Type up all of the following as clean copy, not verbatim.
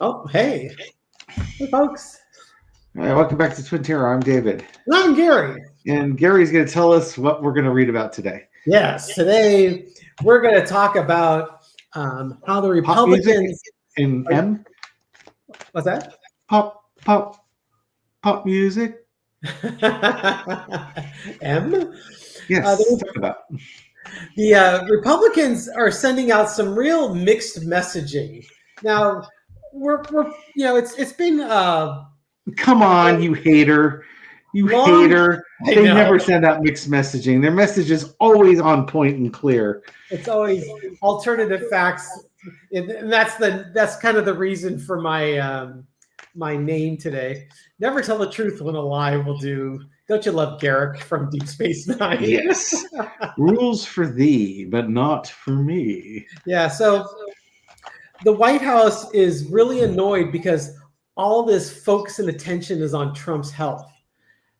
Oh, hey. Hey, folks. All right, welcome back to Twin Terror. I'm David. And I'm Gary. And Gary's going to tell us what we're going to read about today. Yes, today we're going to talk about how the Pop music Republicans in are. M. What's that? Pop, pop, pop music. M? Yes, The, talk about. Republicans are sending out some real mixed messaging. Now, it's been Come on, you hater. You long. hater. I They never know. send out mixed messaging. Their message is always on point and clear. It's always alternative facts, and that's kind of the reason for my name today. Never tell the truth when a lie will do. Don't you love Garrick from Deep Space Nine? Yes. Rules for thee, but not for me. Yeah. So the White House is really annoyed because all this focus and attention is on Trump's health.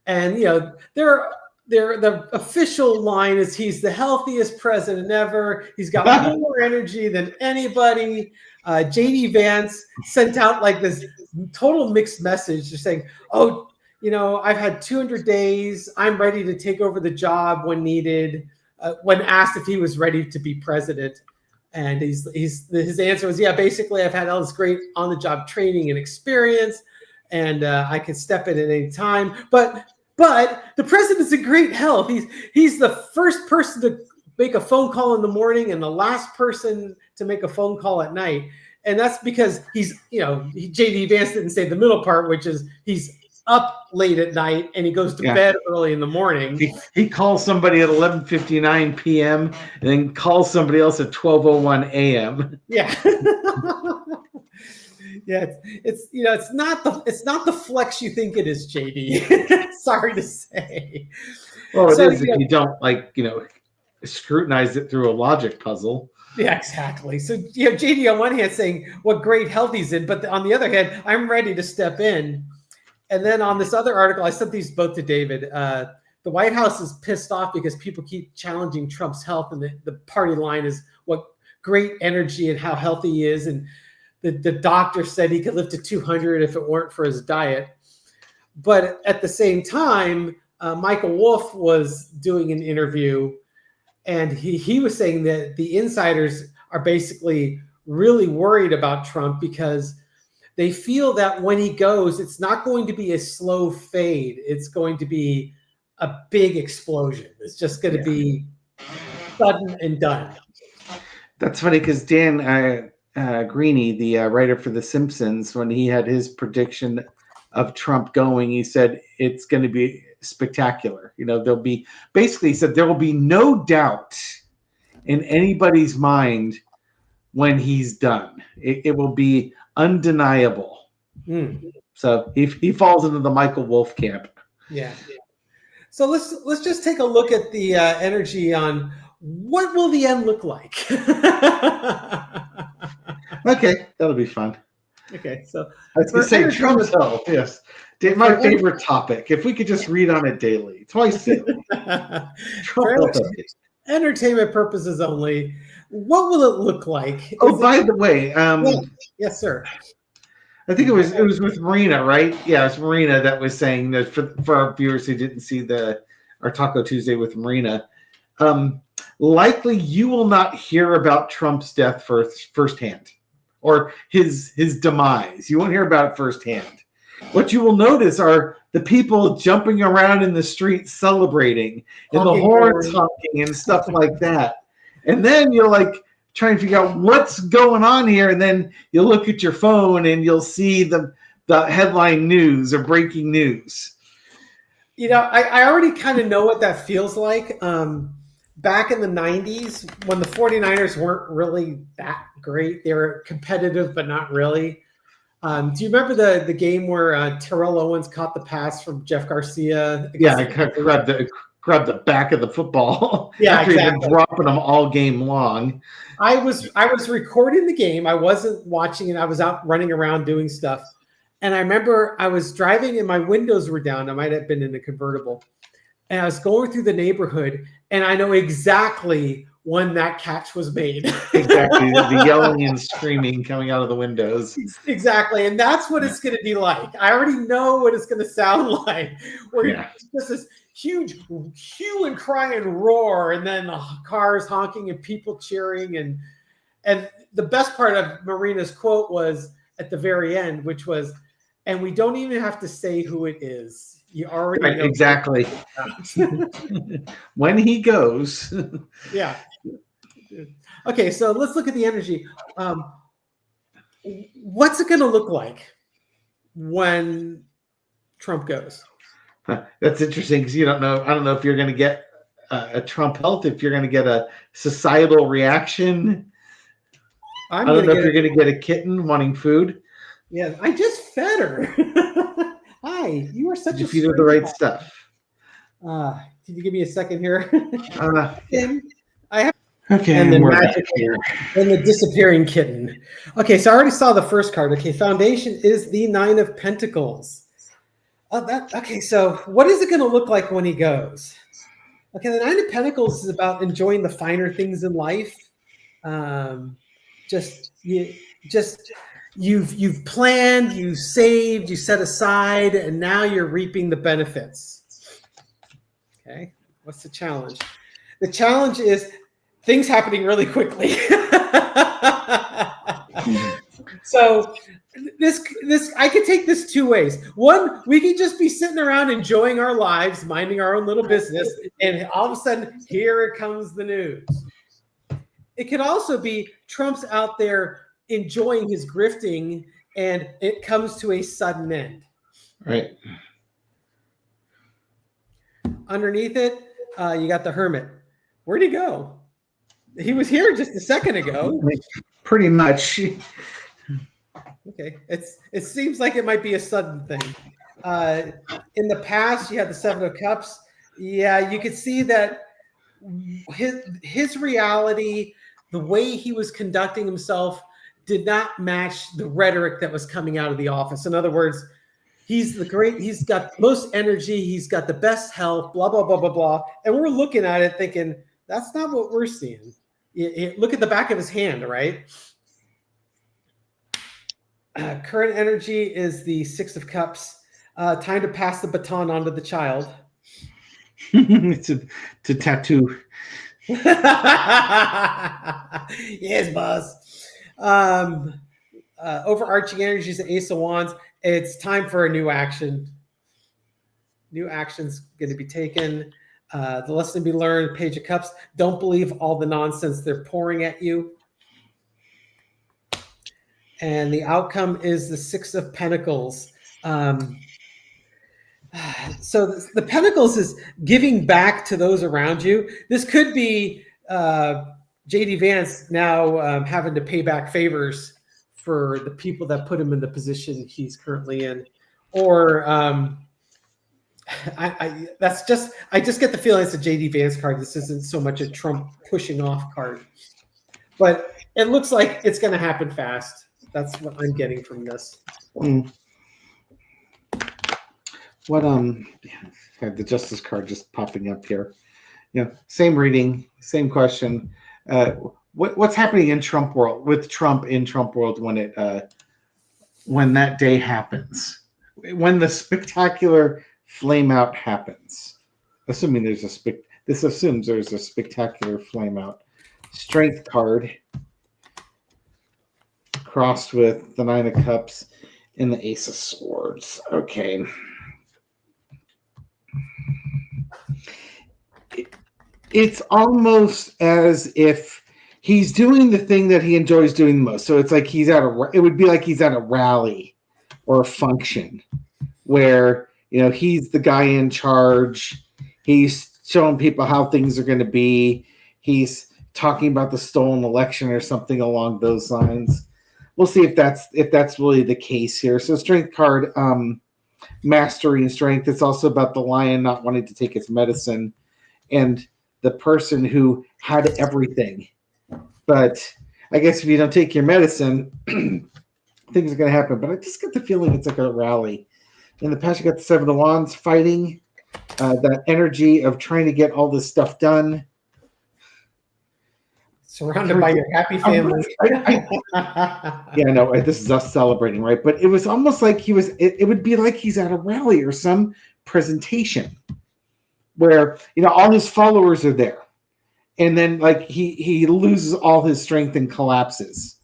And the official line is he's the healthiest president ever. He's got more energy than anybody. JD Vance sent out like this total mixed message, just saying, "Oh, I've had 200 days. I'm ready to take over the job when needed." When asked if he was ready to be president, and his answer was, "Yeah, basically, I've had all this great on-the-job training and experience, and I can step in at any time." But the president's in great health. He's the first person to make a phone call in the morning and the last person to make a phone call at night. And that's because JD Vance didn't say the middle part, which is he's up late at night and he goes to bed early in the morning. He calls somebody at 11:59 p.m. and then calls somebody else at 12:01 a.m. Yeah. Yeah, it's not the flex you think it is, JD. Sorry to say. Well, it is if you don't scrutinize it through a logic puzzle. Yeah, exactly. So JD on one hand saying what great health he's in, but on the other hand, I'm ready to step in. And then on this other article, I sent these both to David. The White House is pissed off because people keep challenging Trump's health, and the party line is what great energy and how healthy he is, and the doctor said he could live to 200 if it weren't for his diet. But at the same time, Michael Wolff was doing an interview, and he was saying that the insiders are basically really worried about Trump because they feel that when he goes, it's not going to be a slow fade. It's going to be a big explosion. It's just going to be sudden and done. That's funny because Dan Greeny, the writer for The Simpsons, when he had his prediction of Trump going, he said it's going to be spectacular. He said there will be no doubt in anybody's mind when he's done. It will be undeniable. So he falls into the Michael Wolff camp. Yeah. So let's just take a look at the energy on what will the end look like. Okay, that'll be fun. Okay, so I was going to say Trump's health. Yes, my favorite topic. If we could just read on it daily, twice daily. For entertainment purposes only. What will it look like? By the way, yes, sir. I think it was with Marina, right? Yeah, it's Marina that was saying that for our viewers who didn't see our Taco Tuesday with Marina, likely you will not hear about Trump's death firsthand or his demise. You won't hear about it firsthand. What you will notice are the people jumping around in the streets celebrating and the horns honking and stuff like that. And then you're like trying to figure out what's going on here, and then you'll look at your phone and you'll see the headline news or breaking news. I already kind of know what that feels like. Back in the 90s, when the 49ers weren't really that great, they were competitive, but not really. Do you remember the game where Terrell Owens caught the pass from Jeff Garcia? Yeah, I grabbed the back of the football. Yeah, after exactly. He'd been dropping them all game long. I was recording the game. I wasn't watching it. I was out running around doing stuff. And I remember I was driving and my windows were down. I might have been in a convertible. And I was going through the neighborhood, and I know exactly when that catch was made. Exactly. The yelling and screaming coming out of the windows. Exactly. And that's what it's going to be like. I already know what it's going to sound like, where it's just this huge hue and cry and roar, and then the cars honking and people cheering. And the best part of Marina's quote was at the very end, which was, and we don't even have to say who it is. You already know. Exactly. When he goes. Yeah. Okay, so let's look at the energy. What's it going to look like when Trump goes? That's interesting because you don't know. I don't know if you're going to get a Trump health, if you're going to get a societal reaction. I don't know if you're going to get a kitten wanting food. Yeah, I just fed her. Hi, you are such a. You feed her the right stuff. Can you give me a second here? I have. Okay, and then we're magic here. And the disappearing kitten. Okay, so I already saw the first card. Okay, foundation is the 9 of Pentacles. Okay, so what is it going to look like when he goes? Okay, the 9 of Pentacles is about enjoying the finer things in life. You've planned, you saved, you set aside, and now you're reaping the benefits. Okay, what's the challenge? The challenge is things happening really quickly. So this I could take this two ways. One, we could just be sitting around enjoying our lives, minding our own little business, and all of a sudden, here it comes the news. It could also be Trump's out there enjoying his grifting, and it comes to a sudden end. Right. Underneath it, you got the Hermit. Where'd he go? He was here just a second ago. Pretty much. Okay, it seems like it might be a sudden thing. In the past, you had the 7 of Cups. Yeah, you could see that his reality, the way he was conducting himself, did not match the rhetoric that was coming out of the office. In other words, he's got the most energy, he's got the best health, blah, blah, blah, blah, blah. And we're looking at it thinking, that's not what we're seeing. Look at the back of his hand, right? Current energy is the 6 of Cups. Time to pass the baton on to the child. to tattoo. Yes, boss. Overarching energy is the Ace of Wands. It's time for a new action. New action's going to be taken. The lesson to be learned, Page of Cups. Don't believe all the nonsense they're pouring at you. And the outcome is the 6 of Pentacles. So the Pentacles is giving back to those around you. This could be JD Vance now having to pay back favors for the people that put him in the position he's currently in. Or I just get the feeling it's a JD Vance card. This isn't so much a Trump pushing off card. But it looks like it's going to happen fast. That's what I'm getting from this. What had the Justice card just popping up here. Same reading, same question. What's happening in Trump world with Trump in Trump world when that day happens? When the spectacular flame out happens. Assuming this assumes there's a spectacular flame out. Strength card crossed with the 9 of Cups and the Ace of Swords. Okay. It's almost as if he's doing the thing that he enjoys doing the most. So it's like it would be like he's at a rally or a function where, he's the guy in charge. He's showing people how things are going to be. He's talking about the stolen election or something along those lines. We'll see if that's really the case here. So strength card, mastery and strength. It's also about the lion not wanting to take its medicine and the person who had everything. But I guess if you don't take your medicine, things are going to happen. But I just get the feeling it's like a rally. In the past, you got the 7 of Wands fighting, that energy of trying to get all this stuff done. Surrounded by your happy family. Yeah, no, this is us celebrating, right? But it was almost like he was. It would be like he's at a rally or some presentation where all his followers are there, and then like he loses all his strength and collapses,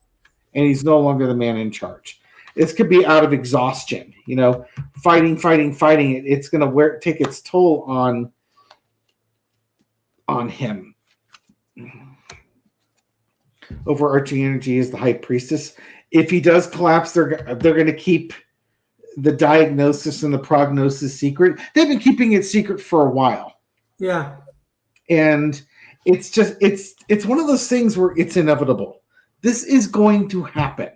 and he's no longer the man in charge. This could be out of exhaustion, fighting. It's going to take its toll on him. Overarching energy is the high priestess. If he does collapse, they're going to keep the diagnosis and the prognosis secret. They've been keeping it secret for a while. Yeah. And it's just it's one of those things where it's inevitable. This is going to happen.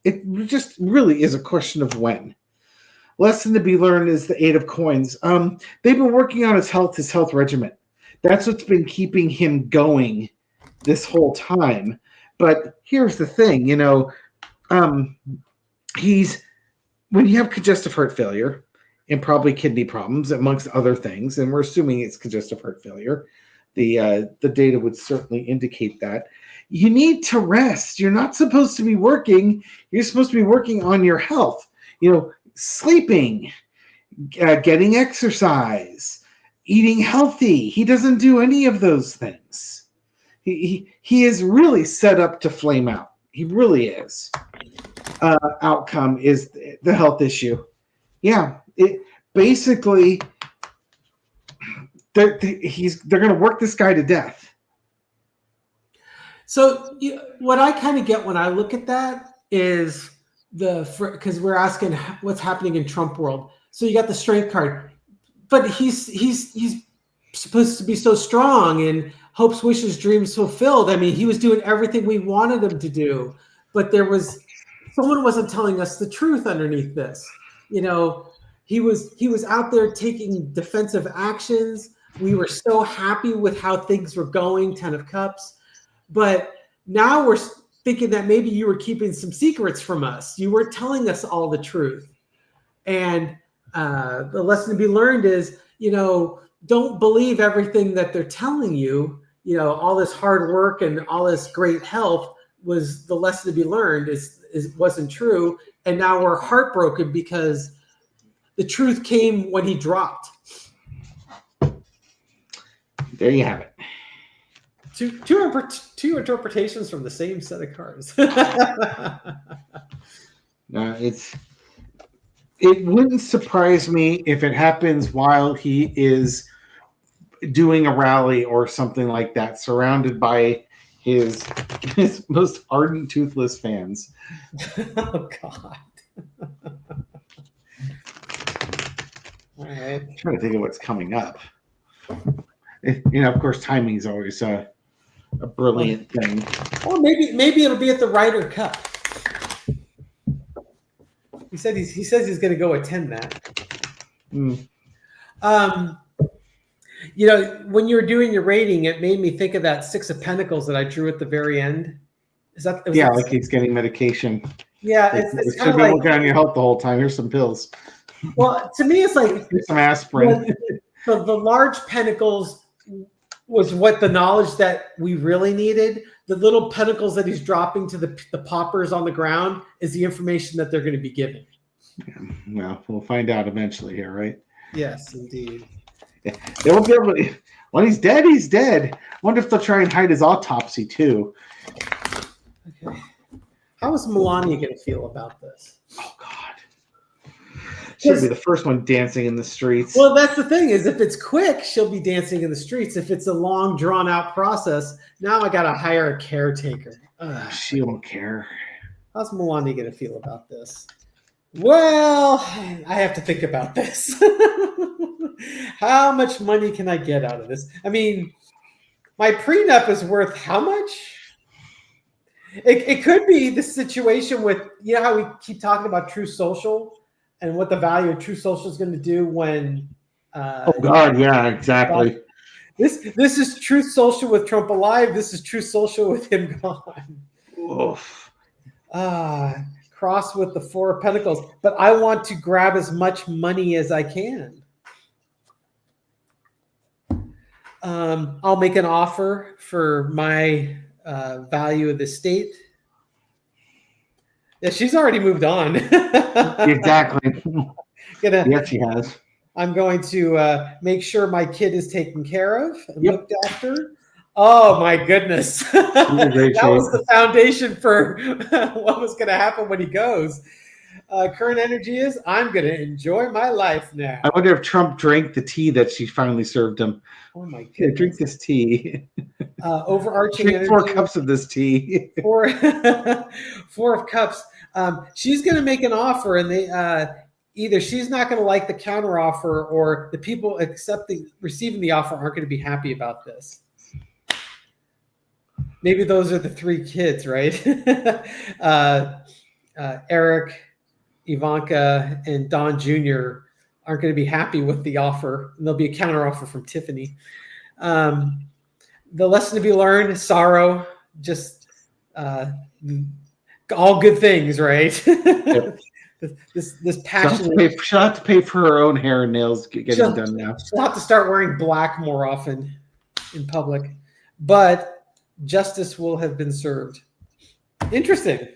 It just really is a question of when. Lesson to be learned is the 8 of coins. They've been working on his health regimen. That's what's been keeping him going this whole time. But here's the thing, he's when you have congestive heart failure and probably kidney problems, amongst other things, and we're assuming it's congestive heart failure. The data would certainly indicate that. You need to rest. You're not supposed to be working. You're supposed to be working on your health. Sleeping, getting exercise, eating healthy. He doesn't do any of those things. He is really set up to flame out. He really is. Outcome is the health issue. Yeah, it basically they're going to work this guy to death. So what I kind of get when I look at that is because we're asking what's happening in Trump world. So you got the strength card, but he's supposed to be so strong and hopes, wishes, dreams fulfilled. I mean, he was doing everything we wanted him to do, but someone wasn't telling us the truth underneath this. He was out there taking defensive actions. We were so happy with how things were going, 10 of Cups. But now we're thinking that maybe you were keeping some secrets from us. You weren't telling us all the truth. And the lesson to be learned is, don't believe everything that they're telling you. All this hard work and all this great health was the lesson to be learned is wasn't true. And now we're heartbroken because the truth came when he dropped. There you have it. Two interpretations from the same set of cards. No, it wouldn't surprise me if it happens while he is doing a rally or something like that, surrounded by his most ardent toothless fans. Oh God. All right. I'm trying to think of what's coming up. Of course, timing is always a brilliant thing. Well, maybe it'll be at the Ryder Cup. He says he's going to go attend that. When you were doing your rating, it made me think of that 6 of Pentacles that I drew at the very end. Like he's getting medication. Yeah, it's kind of like working on your health the whole time. Here's some pills. Well, to me, it's like some aspirin. The large pentacles was what the knowledge that we really needed. The little pentacles that he's dropping to the paupers on the ground is the information that they're going to be giving. Yeah, well, we'll find out eventually here, right? Yes, indeed. Yeah. They won't be able to. When he's dead, he's dead. I wonder if they'll try and hide his autopsy too. Okay. How is Melania going to feel about this? Oh God. She'll be the first one dancing in the streets. Well, that's the thing is if it's quick, she'll be dancing in the streets. If it's a long, drawn-out process, now I got to hire a caretaker. She won't care. How's Melania going to feel about this? Well, I have to think about this. How much money can I get out of this? I mean, my prenup is worth how much? It could be the situation with, how we keep talking about True Social and what the value of True Social is going to do when. Oh God! Yeah, exactly. This is Truth Social with Trump alive. This is Truth Social with him gone. Oof. Cross with the 4 of Pentacles, but I want to grab as much money as I can. I'll make an offer for my value of the state. Yeah, she's already moved on. Exactly. Yes, she has. I'm going to make sure my kid is taken care of and Yep. looked after. Oh my goodness. That was the foundation for what was going to happen when he goes. Current energy is, I'm going to enjoy my life now. I wonder if Trump drank the tea that she finally served him. Oh my goodness. Here, drink this tea. Overarching Drink energy. 4 cups of this tea. Four of cups. She's going to make an offer, and they either she's not going to like the counter offer, or the people receiving the offer aren't going to be happy about this. Maybe those are the 3 kids, right? Eric, Ivanka, and Don Jr. aren't going to be happy with the offer, and there'll be a counter offer from Tiffany. The lesson to be learned: sorrow, just all good things, right? Yep. this passion. She'll have to pay for her own hair and nails getting done now. She'll have to start wearing black more often in public, but justice will have been served. Interesting.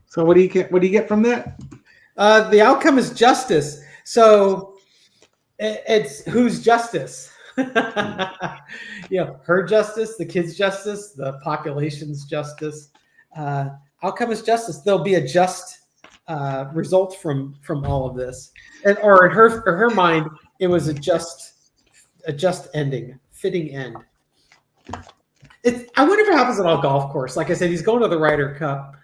So what do you get? What do you get from that? The outcome is justice. So it's whose justice? Her justice, the kids' justice, the population's justice. Outcome is justice. There'll be a just result from all of this, or in her mind, it was a just ending, fitting end. I wonder if it happens at all golf course. Like I said, he's going to the Ryder Cup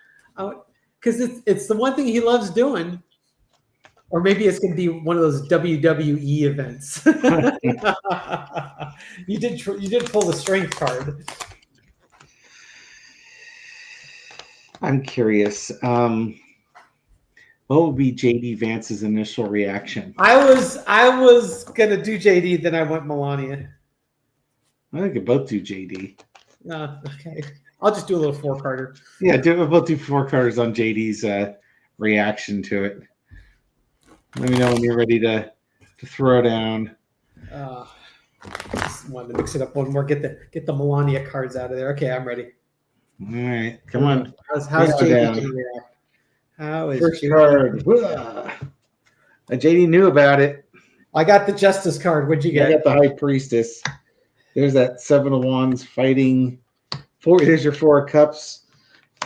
because it's the one thing he loves doing. Or maybe it's going to be one of those WWE events. You did pull the strength card. I'm curious. What would be JD Vance's initial reaction? I was gonna do JD, then I went Melania. I think we could both do JD. Okay, I'll just do a little 4-carder. Yeah, we'll both do 4-carders on JD's reaction to it. Let me know when you're ready to throw down. Just wanted to mix it up one more. Get the Melania cards out of there. Okay, I'm ready. All right, come on. How's JD react? How is first card? JD knew about it. I got the Justice card. What'd you get? I got the High Priestess. There's that 7 of Wands fighting. Here's your 4 of Cups,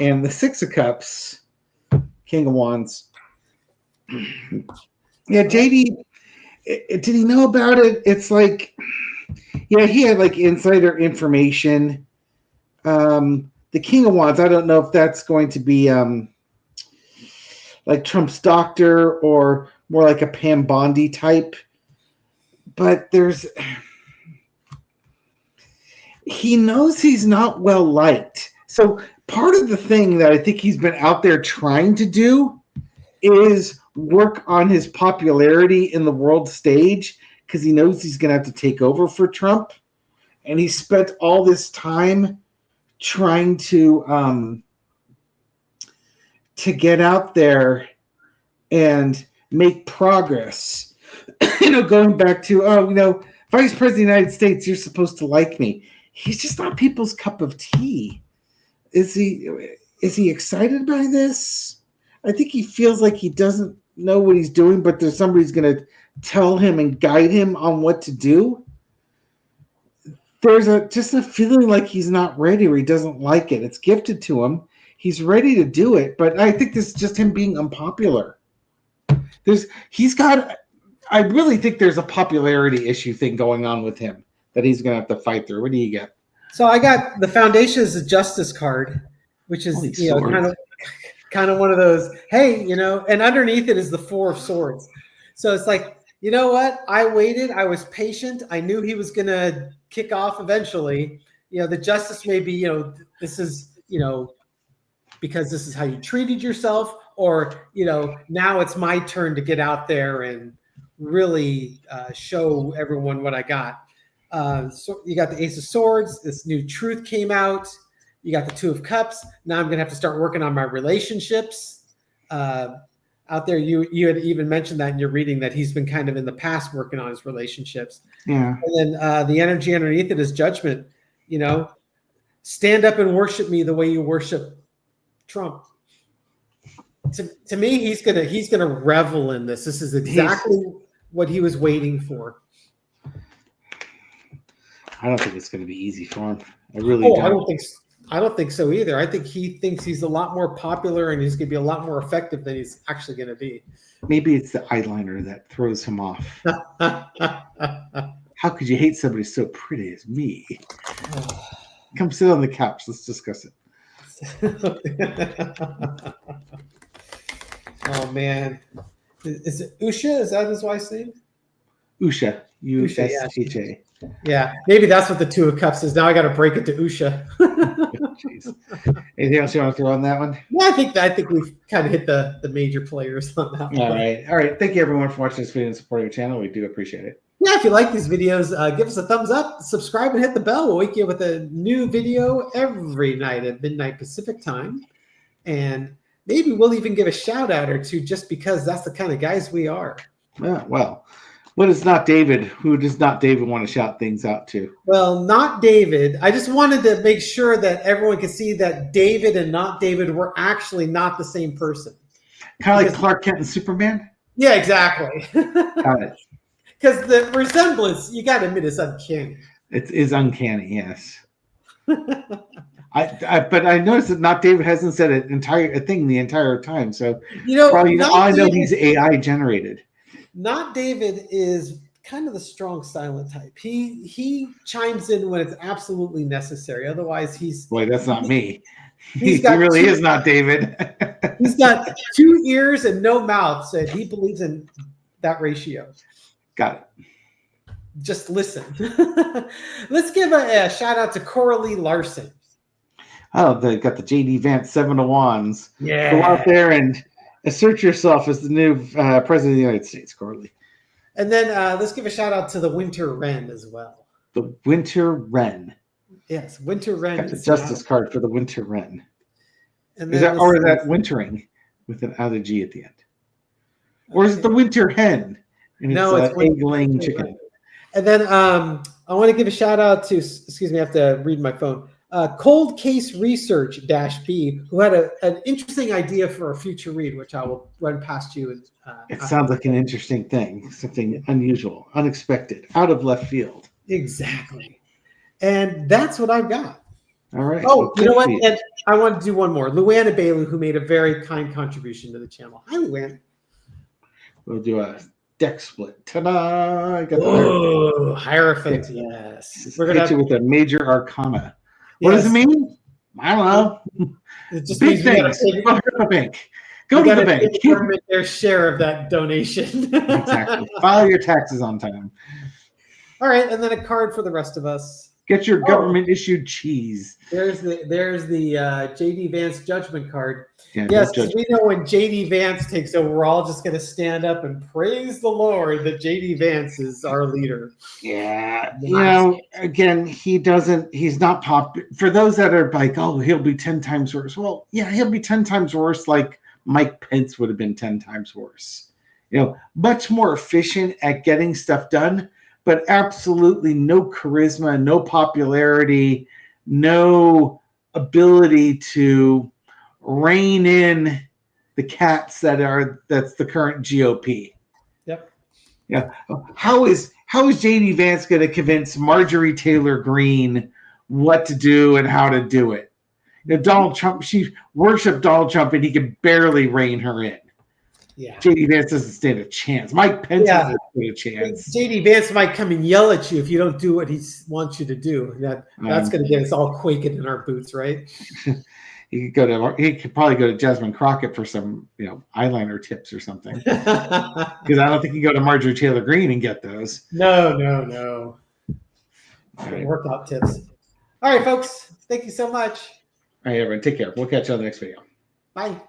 and the 6 of Cups, King of Wands. Yeah, JD, did he know about it? It's like, yeah, he had like insider information. The King of Wands, I don't know if that's going to be like Trump's doctor or more like a Pam Bondi type. But he knows he's not well liked. So part of the thing that I think he's been out there trying to do is work on his popularity in the world stage, because he knows he's going to have to take over for Trump. And he spent all this time trying to get out there and make progress. Going back to, Vice President of the United States, you're supposed to like me. He's just not people's cup of tea. Is he excited by this? I think he feels like he doesn't know what he's doing, but there's somebody who's going to tell him and guide him on what to do. There's just a feeling like he's not ready, or he doesn't like it. It's gifted to him. He's ready to do it, but I think this is just him being unpopular. I really think there's a popularity issue thing going on with him that he's going to have to fight through. What do you get? So I got the Foundation is a Justice card, which is kind of one of those, hey, and underneath it is the 4 of Swords. So it's like, you know what? I waited. I was patient. I knew he was going to kick off eventually. The justice may be, this is, because this is how you treated yourself, or, now it's my turn to get out there and really show everyone what I got. So you got the Ace of Swords. This new truth came out. You got the 2 of Cups. Now I'm going to have to start working on my relationships out there. You had even mentioned that in your reading that he's been kind of in the past working on his relationships. Yeah. And then the energy underneath it is Judgment. You know, stand up and worship me the way you worship Trump. To me, he's gonna revel in this. This is exactly what he was waiting for. I don't think it's going to be easy for him. I really don't. I don't think so either. I think he thinks he's a lot more popular and he's going to be a lot more effective than he's actually going to be. Maybe it's the eyeliner that throws him off. How could you hate somebody so pretty as me? Come sit on the couch. Let's discuss it. Oh man, is it Usha? Is that his wife's name? Usha, U-S-H-A. Yeah, maybe that's what the Two of Cups is. Now I got to break it to Usha. Jeez. Anything else you want to throw on that one? Yeah, I think we've kind of hit the major players on that one. All right. Thank you everyone for watching this video and supporting our channel. We do appreciate it. Yeah, if you like these videos, give us a thumbs up, subscribe, and hit the bell. We'll wake you with a new video every night at midnight Pacific time. And maybe we'll even give a shout out or two just because that's the kind of guys we are. Yeah, well, what is not David? Who does not David want to shout things out to? Well, not David. I just wanted to make sure that everyone could see that David and not David were actually not the same person. Kind of like Clark Kent and Superman? Yeah, exactly. Got it. Because the resemblance, you got to admit, is uncanny. It is uncanny, yes. But I noticed that not David hasn't said a thing the entire time. So I know he's AI generated. Not David is kind of the strong silent type. He chimes in when it's absolutely necessary. Otherwise, boy, that's not me. He really is not David. He's got 2 ears and no mouth, so he believes in that ratio. Got it. Just listen. Let's give a shout out to Coralie Larson. Oh, they got the JD Vance 7 of Wands. Yeah. Go out there and assert yourself as the new president of the United States, Coralie. And then let's give a shout out to the Winter Wren as well. The Winter Wren. Yes, Winter Wren. Got the Justice card for the Winter Wren. And is that wintering with an out of G at the end? Or is it the Winter Hen? And no, it's egg-laying chicken. And then I want to give a shout out to, excuse me, I have to read my phone. Cold Case Research -B, who had an interesting idea for a future read, which I will run past you. It sounds like an interesting thing, something unusual, unexpected, out of left field. Exactly. And that's what I've got. All right. Oh, you know what? And I want to do one more. Luana Bailey, who made a very kind contribution to the channel. Hi, Luana. We'll do a deck split. Ta-da! Oh, Hierophant, yes. We're going to hit you with a major arcana. What does it mean? I don't know. It just big things. Go to the bank. Go to the bank. Government their share of that donation. Exactly. File your taxes on time. All right, and then a card for the rest of us. Get your government issued cheese. There's the JD Vance judgment card. Yeah, yes, we know when JD Vance takes over, we're all just going to stand up and praise the Lord that JD Vance is our leader. Yeah, you know, again, he's not popular. For those that are like, oh, he'll be 10 times worse. Well, yeah, he'll be 10 times worse like Mike Pence would have been 10 times worse. You know, much more efficient at getting stuff done, but absolutely no charisma, no popularity, no ability to rein in the cats that's the current GOP. Yep. Yeah. How is JD Vance going to convince Marjorie Taylor Greene what to do and how to do it? You know, Donald Trump, she worshipped Donald Trump and he could barely rein her in. Yeah. JD Vance doesn't stand a chance. Mike Pence doesn't stand a chance. JD Vance might come and yell at you if you don't do what he wants you to do. That's going to get us all quaking in our boots, right? He could probably go to Jasmine Crockett for some, eyeliner tips or something. Because I don't think you go to Marjorie Taylor Greene and get those. No. Right. Workout tips. All right, folks. Thank you so much. All right, everyone. Take care. We'll catch you on the next video. Bye.